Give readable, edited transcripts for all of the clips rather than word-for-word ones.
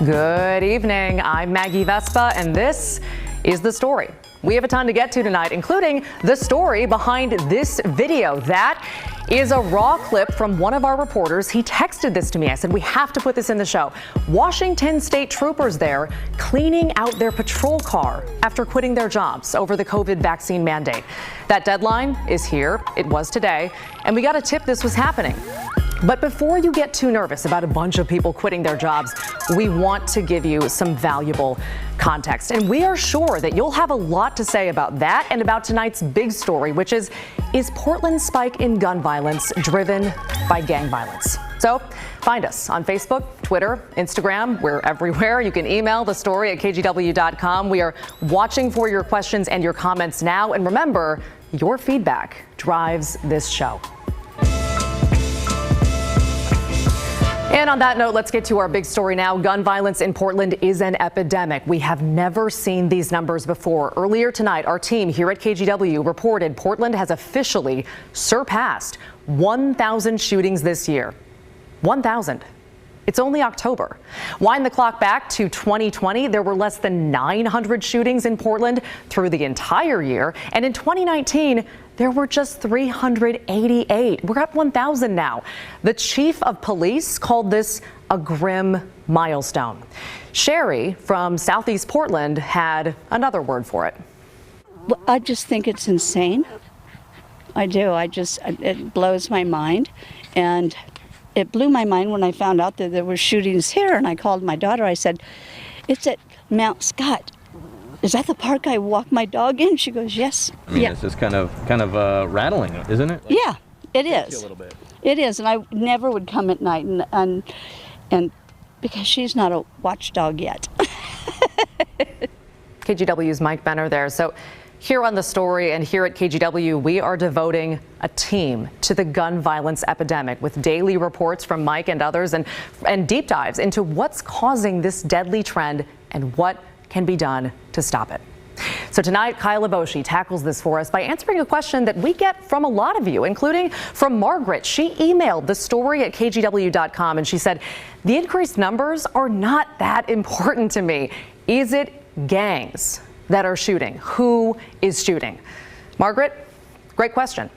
Good evening. I'm Maggie Vespa, and this is The Story. We have a ton to get to tonight, including the story behind this video. That is a raw clip from one of our reporters. He texted this to me. I said, we have to put this in the show. Washington state troopers there cleaning out their patrol car after quitting their jobs over the COVID vaccine mandate. That deadline is here. It was today, and we got a tip this was happening. But before you get too nervous about a bunch of people quitting their jobs, we want to give you some valuable context. And we are sure that you'll have a lot to say about that and about tonight's big story, which is Portland's spike in gun violence driven by gang violence? So find us on Facebook, Twitter, Instagram. We're everywhere. You can email the story at kgw.com. We are watching for your questions and your comments now. And remember, your feedback drives this show. And on that note, let's get to our big story now. Gun violence in Portland is an epidemic. We have never seen these numbers before. Earlier tonight, our team here at KGW reported Portland has officially surpassed 1,000 shootings this year. 1,000. It's only October. Wind the clock back to 2020. There were less than 900 shootings in Portland through the entire year. And in 2019, there were just 388. We're at 1,000 now. The chief of police called this a grim milestone. Sherry from Southeast Portland had another word for it. Well, I just think it's insane. I do. It blows my mind. And it blew my mind when I found out that there were shootings here. And I called my daughter. I said, it's at Mount Scott. Is that the park I walk my dog in? She goes, yes. I mean, it's just kind of rattling, isn't it? Yeah, it is. A little bit. It is, and I never would come at night, and because she's not a watchdog yet. KGW's Mike Benner there. So here on The Story and here at KGW, we are devoting a team to the gun violence epidemic with daily reports from Mike and others and deep dives into what's causing this deadly trend and what can be done to stop it. So tonight, Kyle Aboshi tackles this for us by answering a question that we get from a lot of you, including from Margaret. She emailed the story at kgw.com and she said, the increased numbers are not that important to me. Is it gangs that are shooting? Who is shooting? Margaret, great question.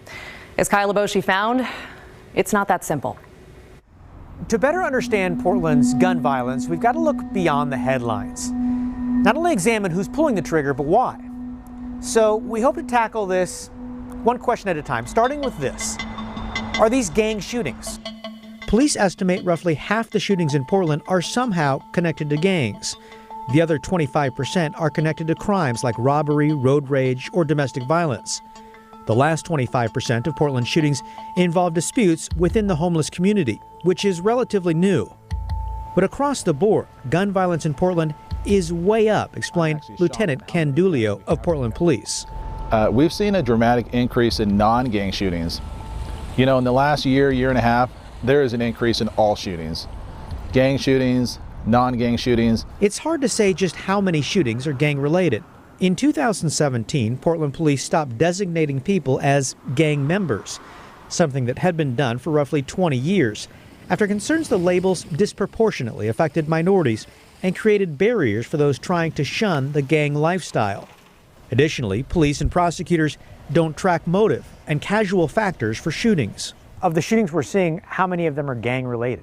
As Kyle Aboshi found, it's not that simple. To better understand Portland's gun violence, we've got to look beyond the headlines. Not only examine who's pulling the trigger, but why. So we hope to tackle this one question at a time, starting with this. Are these gang shootings? Police estimate roughly half the shootings in Portland are somehow connected to gangs. The other 25% are connected to crimes like robbery, road rage, or domestic violence. The last 25% of Portland shootings involve disputes within the homeless community, which is relatively new. But across the board, gun violence in Portland is way up, explained Lieutenant Ken Dulio of Portland Police. We've seen a dramatic increase in non-gang shootings. You know, in the last year and a half, there is an increase in all shootings. Gang shootings, non-gang shootings. It's hard to say just how many shootings are gang-related. In 2017, Portland Police stopped designating people as gang members, something that had been done for roughly 20 years, after concerns the labels disproportionately affected minorities and created barriers for those trying to shun the gang lifestyle. Additionally, police and prosecutors don't track motive and casual factors for shootings. Of the shootings we're seeing, how many of them are gang-related?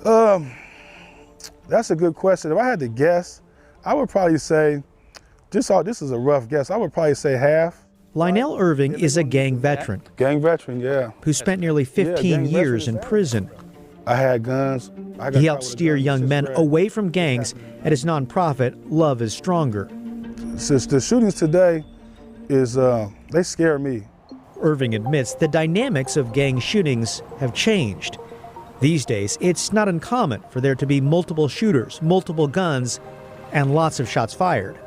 That's a good question. If I had to guess, I would probably say, this is a rough guess, I would probably say half. Lionel Irving is a gang veteran. Gang veteran, yeah. Who spent nearly 15 years in prison. I had guns. He helped steer young men away from gangs at his nonprofit, Love is Stronger. Since the shootings today they scare me. Irving admits the dynamics of gang shootings have changed. These days, it's not uncommon for there to be multiple shooters, multiple guns, and lots of shots fired.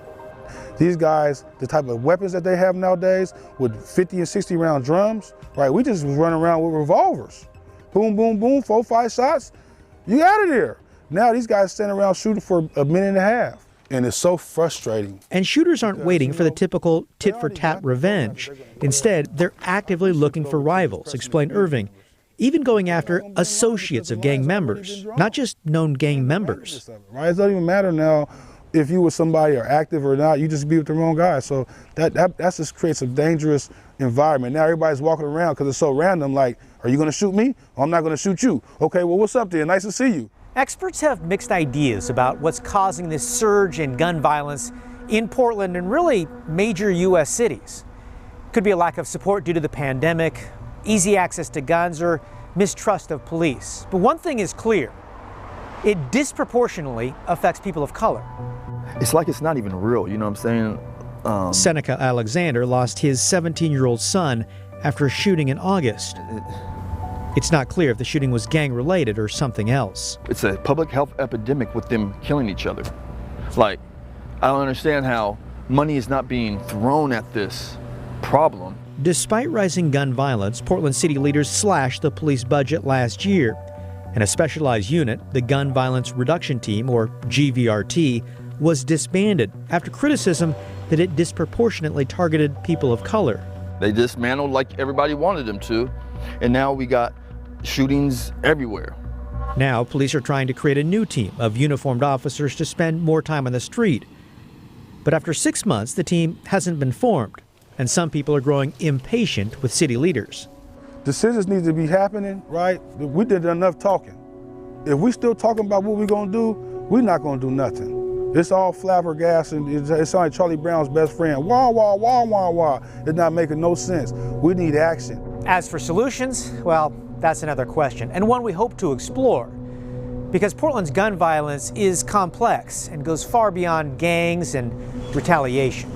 These guys, the type of weapons that they have nowadays with 50 and 60 round drums, right? We just was running around with revolvers. Boom, boom, boom, 4, 5 shots, you out of there. Now these guys standing around shooting for a minute and a half. And it's so frustrating. And shooters aren't waiting for the typical tit-for-tat revenge. Instead, they're actively looking for rivals, explained Irving. even going after associates of gang members, not just known gang members. Right? It doesn't even matter now if you were somebody or active or not, you just be with the wrong guy. So that just creates a dangerous environment. Now everybody's walking around because it's so random, like, are you gonna shoot me? Oh, I'm not gonna shoot you. Okay, well, what's up there? Nice to see you. Experts have mixed ideas about what's causing this surge in gun violence in Portland and really major U.S. cities. Could be a lack of support due to the pandemic, easy access to guns, or mistrust of police. But one thing is clear, it disproportionately affects people of color. It's like it's not even real, you know what I'm saying? Seneca Alexander lost his 17-year-old son after a shooting in August. It's not clear if the shooting was gang-related or something else. It's a public health epidemic with them killing each other. Like, I don't understand how money is not being thrown at this problem. Despite rising gun violence, Portland city leaders slashed the police budget last year. And a specialized unit, the Gun Violence Reduction Team, or GVRT, was disbanded after criticism that it disproportionately targeted people of color. They dismantled like everybody wanted them to, and now we got shootings everywhere. Now, police are trying to create a new team of uniformed officers to spend more time on the street. But after 6 months, the team hasn't been formed, and some people are growing impatient with city leaders. Decisions need to be happening, right? We did enough talking. If we still talking about what we're gonna do, we're not gonna do nothing. It's all flabbergasting. It's like Charlie Brown's best friend. Wah, wah, wah, wah, wah. It's not making no sense. We need action. As for solutions, well, that's another question, and one we hope to explore. Because Portland's gun violence is complex and goes far beyond gangs and retaliation.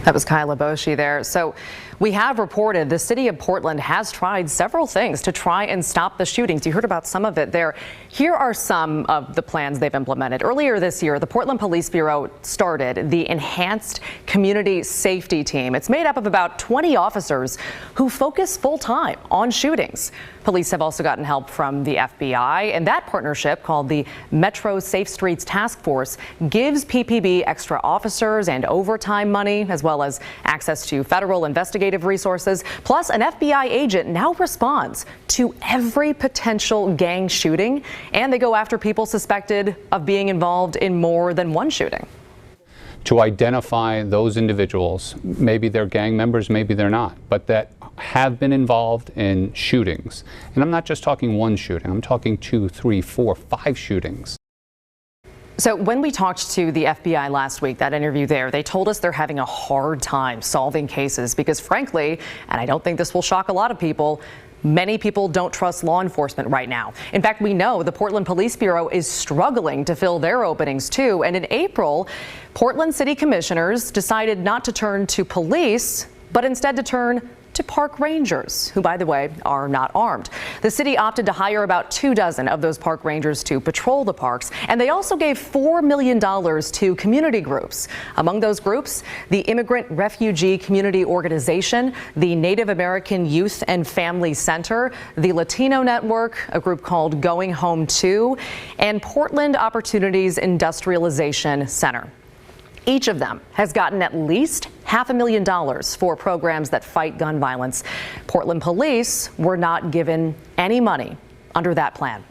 That was Kyla Boshi there. So we have reported the city of Portland has tried several things to try and stop the shootings. You heard about some of it there. Here are some of the plans they've implemented. Earlier this year, the Portland Police Bureau started the Enhanced Community Safety Team. It's made up of about 20 officers who focus full-time on shootings. Police have also gotten help from the FBI, and that partnership, called the Metro Safe Streets Task Force, gives PPB extra officers and overtime money, as well as access to federal investigative resources. Plus, an FBI agent now responds to every potential gang shooting, and they go after people suspected of being involved in more than one shooting. To identify those individuals, maybe they're gang members, maybe they're not, but that have been involved in shootings. And I'm not just talking one shooting, I'm talking 2, 3, 4, 5 shootings. So when we talked to the FBI last week, that interview there, they told us they're having a hard time solving cases because, frankly, and I don't think this will shock a lot of people, many people don't trust law enforcement right now. In fact, we know the Portland Police Bureau is struggling to fill their openings too. And in April, Portland City Commissioners decided not to turn to police, but instead to turn to park rangers, who, by the way, are not armed. The city opted to hire about 24 of those park rangers to patrol the parks, and they also gave $4 million to community groups. Among those groups, the Immigrant Refugee Community Organization, the Native American Youth and Family Center, the Latino Network, a group called Going Home 2, and Portland Opportunities Industrialization Center. Each of them has gotten at least $500,000 for programs that fight gun violence. Portland police were not given any money under that plan.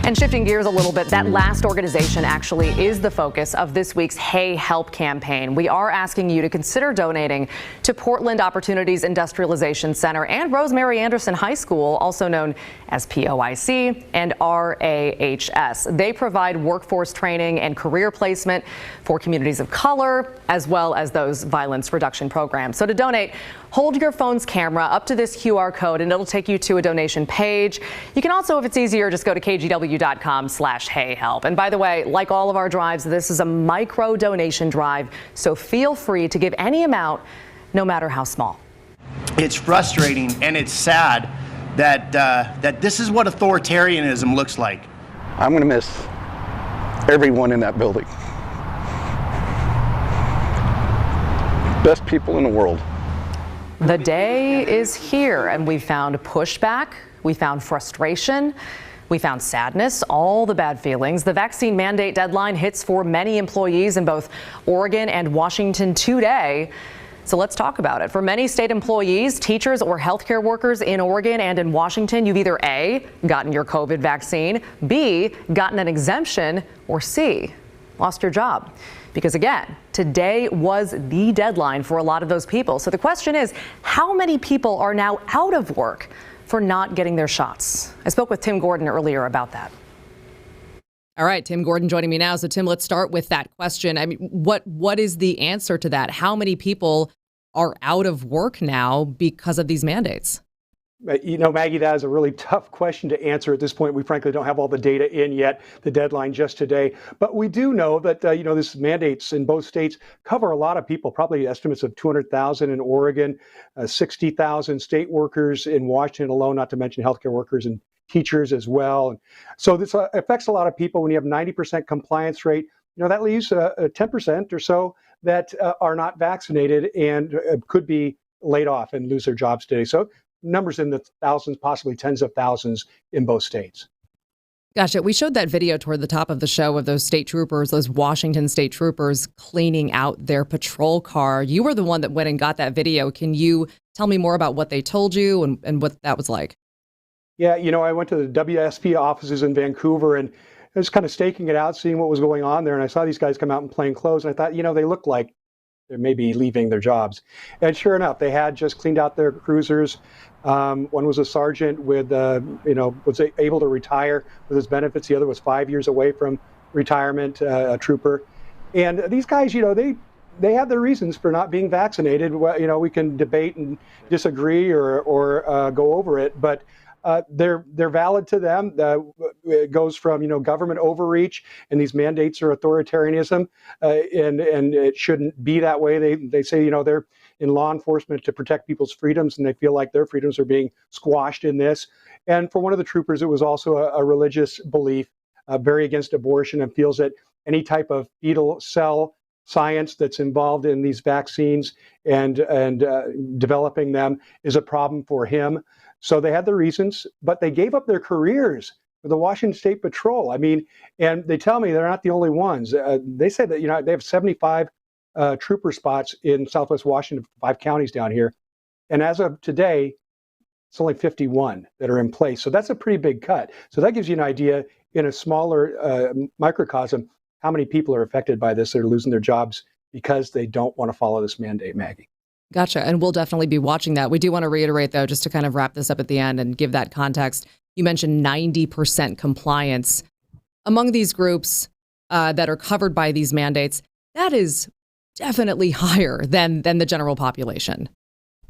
And shifting gears a little bit, that last organization actually is the focus of this week's Hey Help campaign. We are asking you to consider donating to Portland Opportunities Industrialization Center and Rosemary Anderson High School, also known as POIC and RAHS. They provide workforce training and career placement for communities of color, as well as those violence reduction programs. So to donate, hold your phone's camera up to this QR code and it'll take you to a donation page. You can also, if it's easier, just go to kgw.com/heyhelp. And by the way, like all of our drives, this is a micro donation drive, so feel free to give any amount, no matter how small. It's frustrating and it's sad that this is what authoritarianism looks like. I'm going to miss everyone in that building. Best people in the world. The day is here, and we found pushback, we found frustration, we found sadness, all the bad feelings. The vaccine mandate deadline hits for many employees in both Oregon and Washington today. So let's talk about it. For many state employees, teachers, or healthcare workers in Oregon and in Washington, you've either A, gotten your COVID vaccine, B, gotten an exemption, or C, lost your job. Because again, today was the deadline for a lot of those people. So the question is, how many people are now out of work for not getting their shots? I spoke with Tim Gordon earlier about that. All right, Tim Gordon joining me now. So Tim, let's start with that question. I mean, what is the answer to that? How many people are out of work now because of these mandates? You know, Maggie, that is a really tough question to answer at this point. We frankly don't have all the data in yet, the deadline just today. But we do know that, this mandates in both states cover a lot of people, probably estimates of 200,000 in Oregon, 60,000 state workers in Washington alone, not to mention healthcare workers and teachers as well. And so this affects a lot of people. When you have 90% compliance rate, that leaves 10% or so that are not vaccinated and could be laid off and lose their jobs today. So numbers in the thousands, possibly tens of thousands in both states. Gotcha. We showed that video toward the top of the show of those state troopers, those Washington state troopers cleaning out their patrol car. You were the one that went and got that video. Can you tell me more about what they told you and what that was like? Yeah, I went to the WSP offices in Vancouver and I was kind of staking it out, seeing what was going on there. And I saw these guys come out in plain clothes. And I thought, they look like they may be leaving their jobs. And sure enough, they had just cleaned out their cruisers. One was a sergeant with, was able to retire with his benefits. The other was 5 years away from retirement, a trooper. And these guys, they have their reasons for not being vaccinated. Well, we can debate and disagree or go over it, but they're valid to them. It goes from government overreach, and these mandates are authoritarianism, and it shouldn't be that way. They say they're in law enforcement to protect people's freedoms, and they feel like their freedoms are being squashed in this. And for one of the troopers, it was also a religious belief, very against abortion, and feels that any type of fetal cell science that's involved in these vaccines and developing them is a problem for him. So they had the reasons, but they gave up their careers for the Washington State Patrol. I mean, and they tell me they're not the only ones. They said that, they have 75 trooper spots in Southwest Washington, 5 counties down here. And as of today, it's only 51 that are in place. So that's a pretty big cut. So that gives you an idea in a smaller microcosm how many people are affected by this that are losing their jobs because they don't want to follow this mandate, Maggie. Gotcha. And we'll definitely be watching that. We do want to reiterate, though, just to kind of wrap this up at the end and give that context. You mentioned 90% compliance among these groups that are covered by these mandates. That is definitely higher than the general population.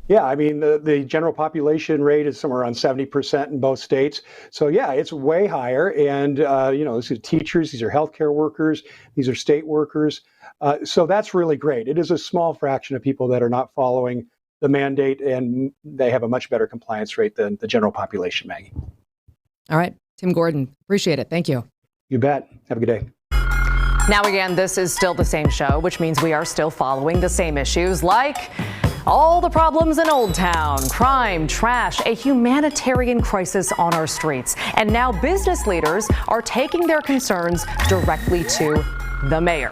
Yeah, I mean, the general population rate is somewhere around 70% in both states. So, yeah, it's way higher. And, these are teachers, these are healthcare workers, these are state workers. So that's really great. It is a small fraction of people that are not following the mandate, and they have a much better compliance rate than the general population, Maggie. All right. Tim Gordon, appreciate it. Thank you. You bet. Have a good day. Now, again, this is still the same show, which means we are still following the same issues like all the problems in Old Town, crime, trash, a humanitarian crisis on our streets. And now business leaders are taking their concerns directly to the mayor.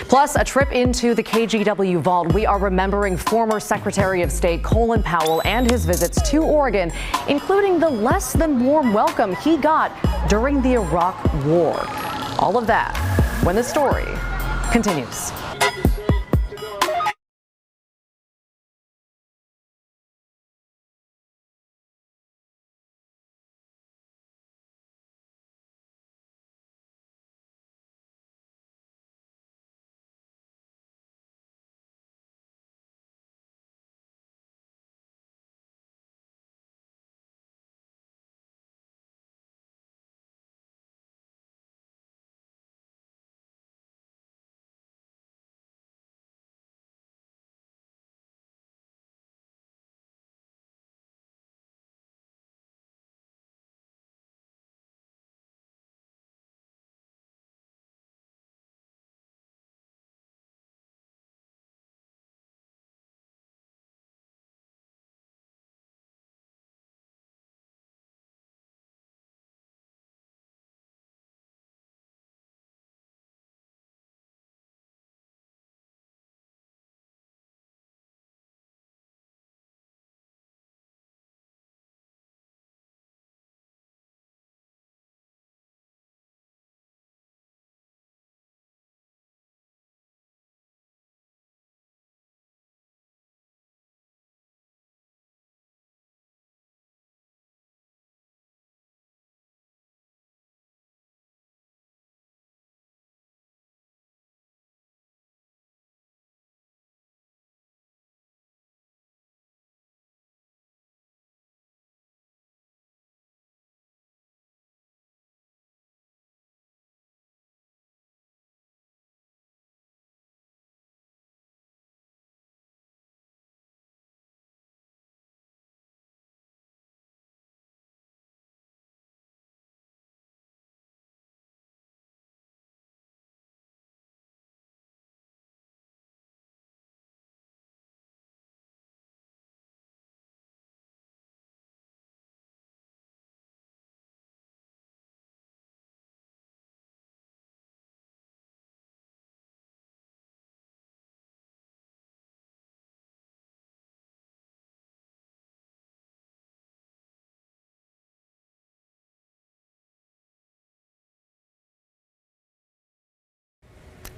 Plus, a trip into the KGW vault. We are remembering former Secretary of State Colin Powell and his visits to Oregon, including the less than warm welcome he got during the Iraq War. All of that when the story continues.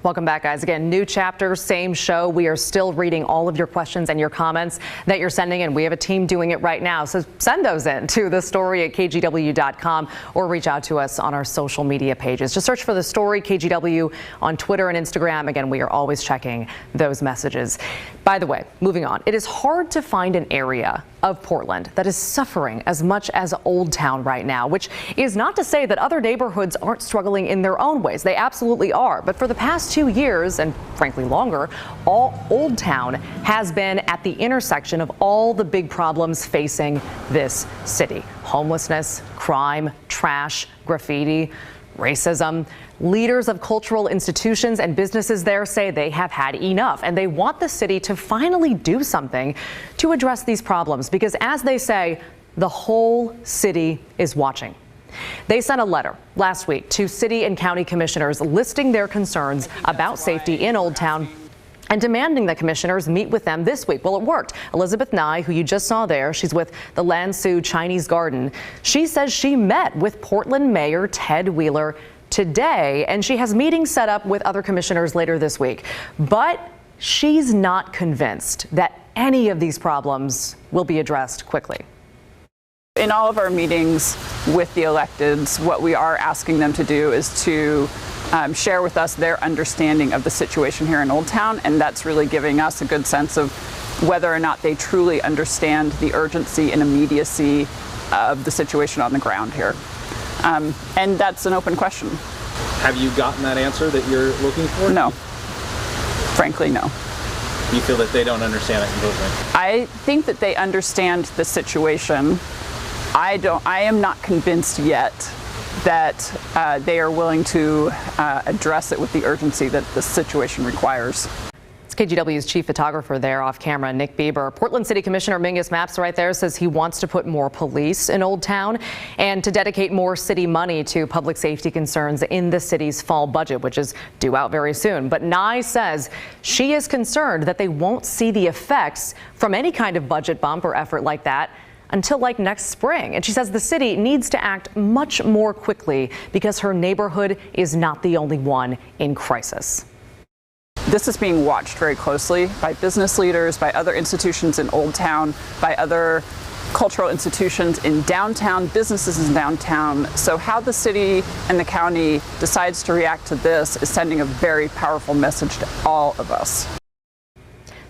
Welcome back, guys. Again, new chapter, same show. We are still reading all of your questions and your comments that you're sending in. We have a team doing it right now. So send those in to thestory@kgw.com or reach out to us on our social media pages. Just search for The Story KGW on Twitter and Instagram. Again, we are always checking those messages. By the way, moving on, it is hard to find an area of Portland that is suffering as much as Old Town right now, which is not to say that other neighborhoods aren't struggling in their own ways. They absolutely are. But for the past 2 years, and frankly longer, Old Town has been at the intersection of all the big problems facing this city: homelessness, crime, trash, graffiti, racism. Leaders of cultural institutions and businesses there say they have had enough, and they want the city to finally do something to address these problems because, as they say, the whole city is watching. They sent a letter last week to city and county commissioners listing their concerns about safety in Old Town and demanding that commissioners meet with them this week. Well, it worked. Elizabeth Nye, who you just saw there, she's with the Lansu Chinese Garden. She says she met with Portland Mayor Ted Wheeler today, and she has meetings set up with other commissioners later this week. But she's not convinced that any of these problems will be addressed quickly. In all of our meetings with the electeds, what we are asking them to do is to share with us their understanding of the situation here in Old Town, and that's really giving us a good sense of whether or not they truly understand the urgency and immediacy of the situation on the ground here. And that's an open question. Have you gotten that answer that you're looking for? No. Frankly, no. You feel that they don't understand it completely? I think that they understand the situation. I am not convinced yet that they are willing to address it with the urgency that the situation requires. It's KGW's chief photographer there off camera, Nick Bieber. Portland City Commissioner Mingus Mapps right there says he wants to put more police in Old Town and to dedicate more city money to public safety concerns in the city's fall budget, which is due out very soon. But Nye says she is concerned that they won't see the effects from any kind of budget bump or effort like that until like next spring. And she says the city needs to act much more quickly because her neighborhood is not the only one in crisis. This is being watched very closely by business leaders, by other institutions in Old Town, by other cultural institutions in downtown, businesses in downtown. So how the city and the county decides to react to this is sending a very powerful message to all of us.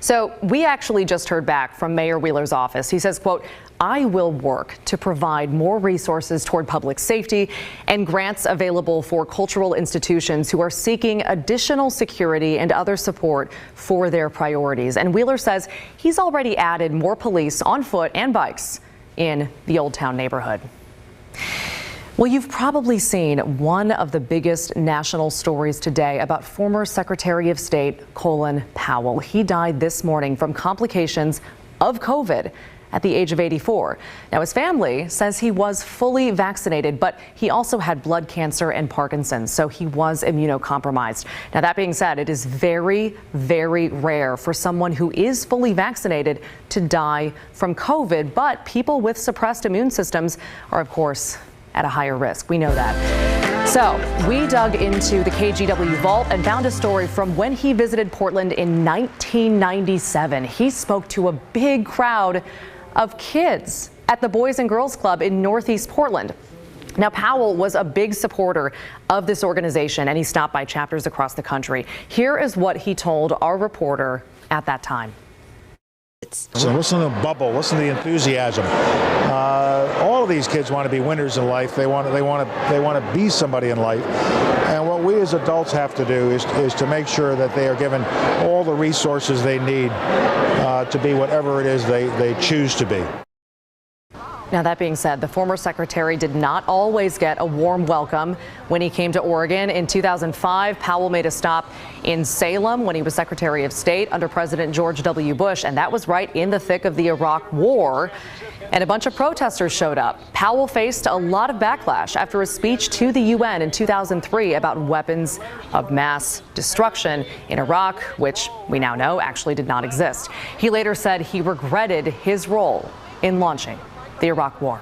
So we actually just heard back from Mayor Wheeler's office. He says, quote, "I will work to provide more resources toward public safety and grants available for cultural institutions who are seeking additional security and other support for their priorities." And Wheeler says he's already added more police on foot and bikes in the Old Town neighborhood. Well, you've probably seen one of the biggest national stories today about former Secretary of State Colin Powell. He died this morning from complications of COVID at the age of 84. Now, his family says he was fully vaccinated, but he also had blood cancer and Parkinson's, so he was immunocompromised. Now, that being said, it is very, very rare for someone who is fully vaccinated to die from COVID, but people with suppressed immune systems are, of course, at a higher risk. We know that. So we dug into the KGW vault and found a story from when he visited Portland in 1997. He spoke to a big crowd of kids at the Boys and Girls Club in Northeast Portland. Now, Powell was a big supporter of this organization, and he stopped by chapters across the country. Here is what he told our reporter at that time. So listen to the bubble, listen to the enthusiasm. All of these kids want to be winners in life. They want to be somebody in life. And what we as adults have to do is to make sure that they are given all the resources they need to be whatever it is they choose to be. Now, that being said, the former secretary did not always get a warm welcome when he came to Oregon. In 2005, Powell made a stop in Salem when he was Secretary of State under President George W. Bush, and that was right in the thick of the Iraq War. And a bunch of protesters showed up. Powell faced a lot of backlash after a speech to the UN in 2003 about weapons of mass destruction in Iraq, which we now know actually did not exist. He later said he regretted his role in launching the Iraq War.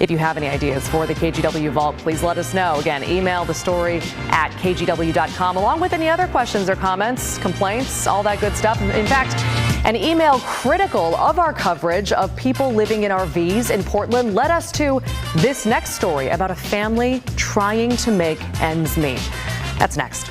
If you have any ideas for the KGW Vault, please let us know. Again, email the story at kgw.com along with any other questions or comments, complaints, all that good stuff. In fact, an email critical of our coverage of people living in RVs in Portland led us to this next story about a family trying to make ends meet. That's next.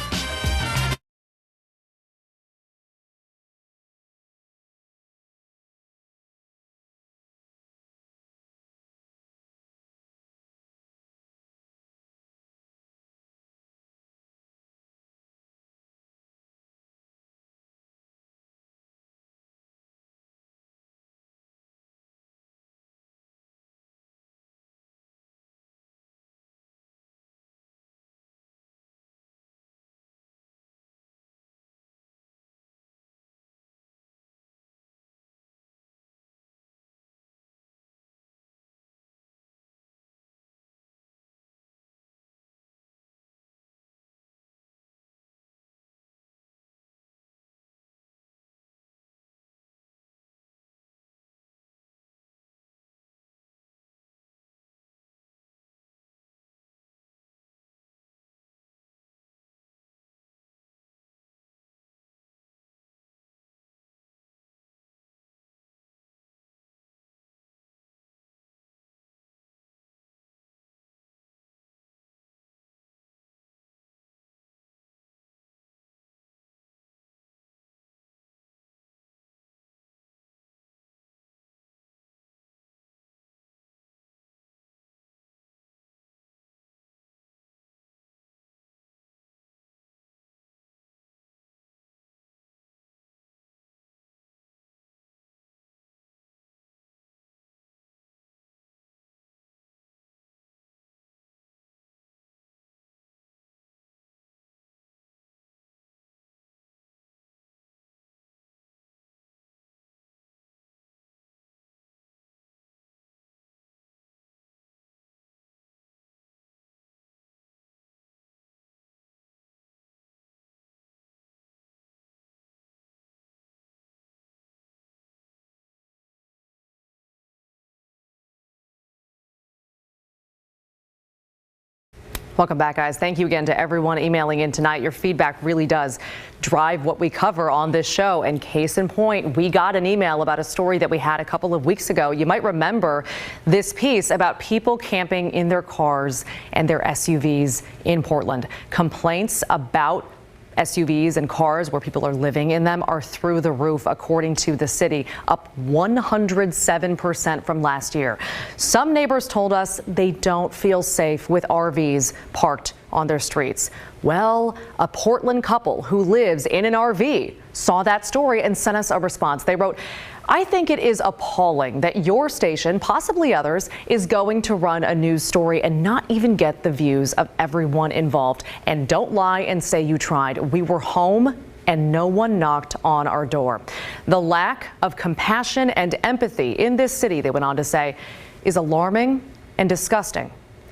Welcome back, guys. Thank you again to everyone emailing in tonight. Your feedback really does drive what we cover on this show. And case in point, we got an email about a story that we had a couple of weeks ago. You might remember this piece about people camping in their cars and their SUVs in Portland. Complaints about SUVs and cars where people are living in them are through the roof, according to the city, up 107% from last year. Some neighbors told us they don't feel safe with RVs parked on their streets. Well, a Portland couple who lives in an RV saw that story and sent us a response. They wrote, "I think it is appalling that your station, possibly others, is going to run a news story and not even get the views of everyone involved. And don't lie and say you tried. We were home and no one knocked on our door." The lack of compassion and empathy in this city, they went on to say, is alarming and disgusting.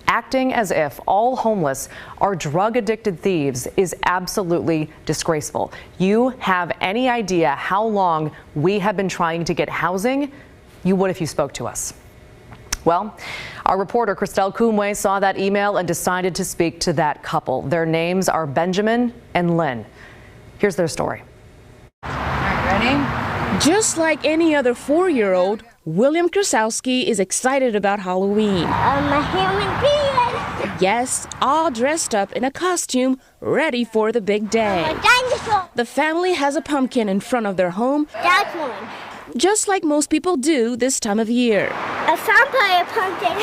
Acting as if all homeless are drug-addicted thieves is absolutely disgraceful. You have any idea how long we have been trying to get housing? You would if you spoke to us. Well, our reporter Christelle Kumwe saw that email and decided to speak to that couple. Their names are Benjamin and Lynn. Here's their story. All right, ready? Just like any other 4-year-old, William Krasowski is excited about Halloween. I'm a human being. Yes, all dressed up in a costume, ready for the big day. I'm a dinosaur. The family has a pumpkin in front of their home. That's one. Just like most people do this time of year. A vampire pumpkin.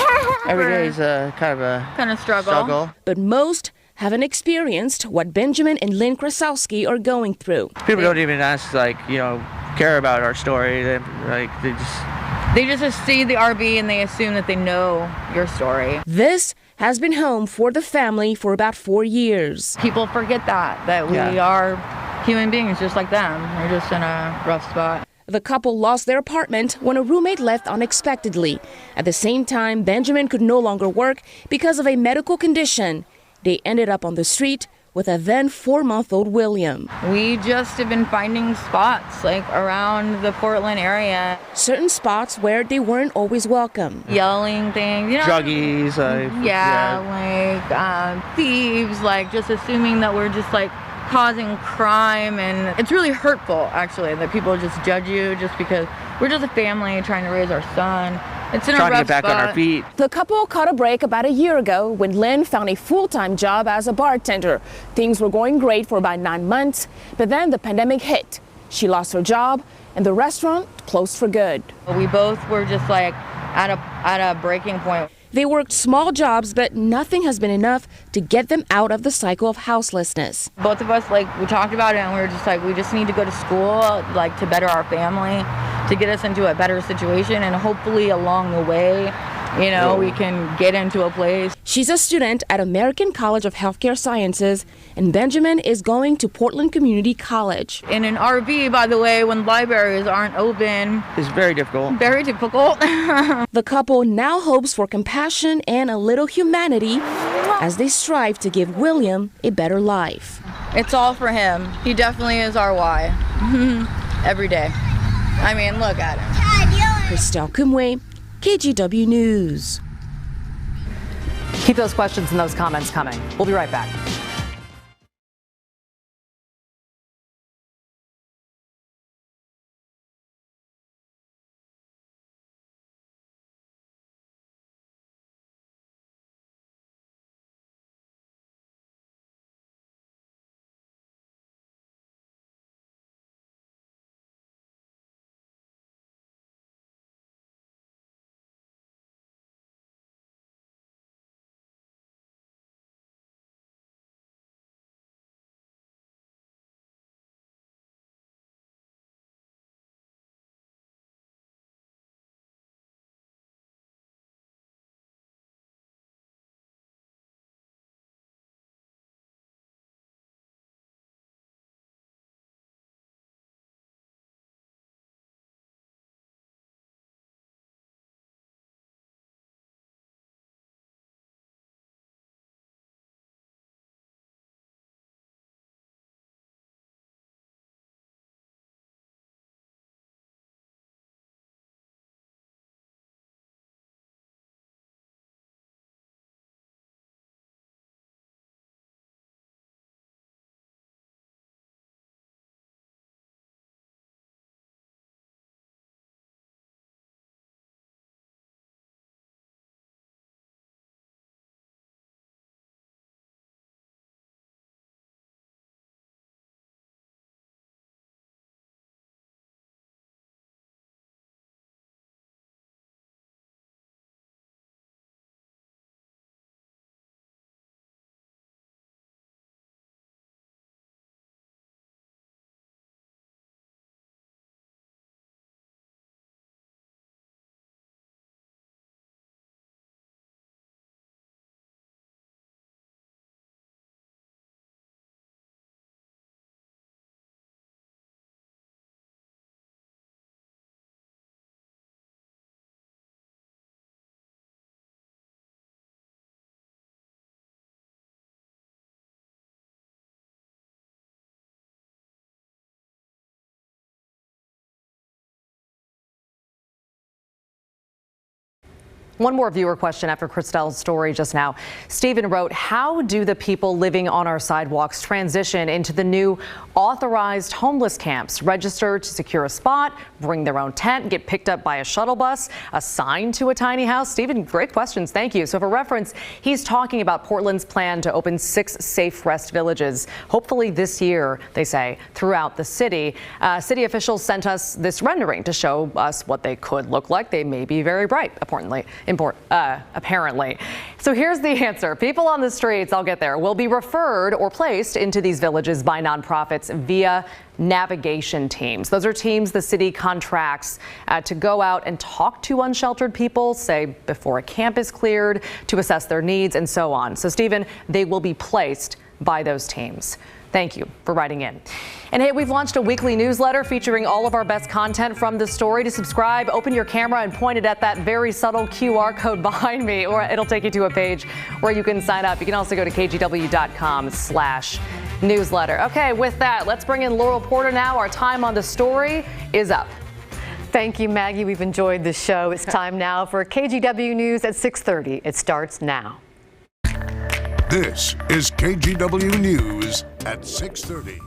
Every day is kind of struggle. But most haven't experienced what Benjamin and Lynn Krasowski are going through. People don't even ask, care about our story. They just see the RV and they assume that they know your story. This has been home for the family for about 4 years. People forget that we are human beings just like them. We're just in a rough spot. The couple lost their apartment when a roommate left unexpectedly. At the same time, Benjamin could no longer work because of a medical condition. They ended up on the street with a then 4-month-old William. We just have been finding spots like around the Portland area. Certain spots where they weren't always welcome. Yelling things, you know. Druggies, thieves, like just assuming that we're just like causing crime, and it's really hurtful actually that people just judge you just because we're just a family trying to raise our son. It's in trying a rough to get back spot. on our feet. The couple caught a break about a year ago when Lynn found a full-time job as a bartender. Things were going great for about 9 months, but then the pandemic hit. She lost her job and the restaurant closed for good. We both were just like at a breaking point. They worked small jobs, but nothing has been enough to get them out of the cycle of houselessness. Both of us, like, we talked about it and we were just like, we just need to go to school, like, to better our family, to get us into a better situation, and hopefully along the way, you know, we can get into a place. She's a student at American College of Healthcare Sciences, and Benjamin is going to Portland Community College. In an RV, by the way, when libraries aren't open. It's very difficult. Very difficult. The couple now hopes for compassion and a little humanity as they strive to give William a better life. It's all for him. He definitely is our why. Every day. I mean, look at him. Christelle Kumwe, KGW News. Keep those questions and those comments coming. We'll be right back. One more viewer question after Christelle's story just now. Stephen wrote, how do the people living on our sidewalks transition into the new authorized homeless camps? Register to secure a spot, bring their own tent, get picked up by a shuttle bus, assigned to a tiny house? Stephen, great questions. Thank you. So for reference, he's talking about Portland's plan to open 6 safe rest villages, hopefully this year, they say, throughout the city. City officials sent us this rendering to show us what they could look like. They may be very bright, apparently. So here's the answer. People on the streets, I'll get there, will be referred or placed into these villages by nonprofits via navigation teams. Those are teams the city contracts to go out and talk to unsheltered people, say before a camp is cleared, to assess their needs and so on. So Stephen, they will be placed by those teams. Thank you for writing in. And hey, we've launched a weekly newsletter featuring all of our best content from this story. To subscribe, open your camera and point it at that very subtle QR code behind me, or it'll take you to a page where you can sign up. You can also go to kgw.com/newsletter. Okay, with that, let's bring in Laurel Porter now. Our time on the story is up. Thank you, Maggie. We've enjoyed the show. It's time now for KGW News at 6:30. It starts now. This is KGW News at 6:30.